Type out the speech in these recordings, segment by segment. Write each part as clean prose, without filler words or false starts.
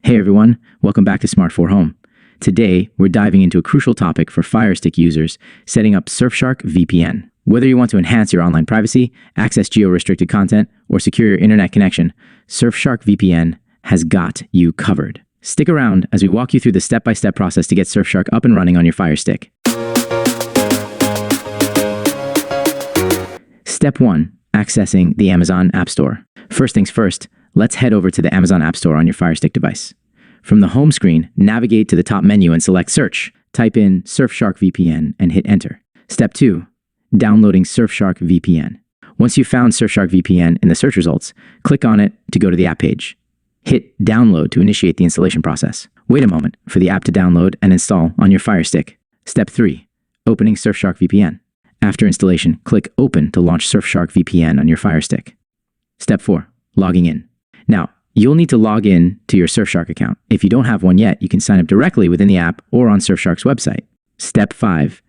Hey everyone, welcome back to Smart 4 Home. Today, we're diving into a crucial topic for FireStick users, setting up Surfshark VPN. Whether you want to enhance your online privacy, access geo-restricted content, or secure your internet connection, Surfshark VPN has got you covered. Stick around as we walk you through the step-by-step process to get Surfshark up and running on your FireStick. Step 1. Accessing the Amazon App Store. First things first, let's head over to the Amazon App Store on your FireStick device. From the home screen, navigate to the top menu and select Search. Type in Surfshark VPN and hit Enter. Step 2. Downloading Surfshark VPN. Once you've found Surfshark VPN in the search results, click on it to go to the app page. Hit Download to initiate the installation process. Wait a moment for the app to download and install on your FireStick. Step 3. Opening Surfshark VPN. After installation, click Open to launch Surfshark VPN on your FireStick. Step 4. Logging in. Now, you'll need to log in to your Surfshark account. If you don't have one yet, you can sign up directly within the app or on Surfshark's website. Step 5.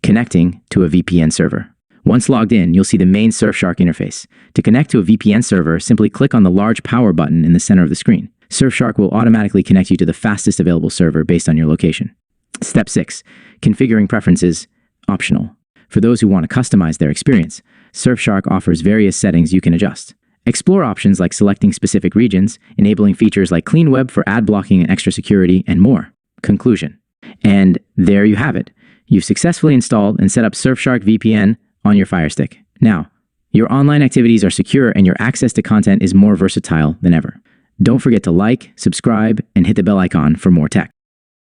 Connecting to a VPN server. Once logged in, you'll see the main Surfshark interface. To connect to a VPN server, simply click on the large power button in the center of the screen. Surfshark will automatically connect you to the fastest available server based on your location. Step 6. Configuring preferences, optional. For those who want to customize their experience, Surfshark offers various settings you can adjust. Explore options like selecting specific regions, enabling features like clean web for ad blocking and extra security, and more. Conclusion. And there you have it. You've successfully installed and set up Surfshark VPN on your FireStick. Now, your online activities are secure and your access to content is more versatile than ever. Don't forget to like, subscribe, and hit the bell icon for more tech.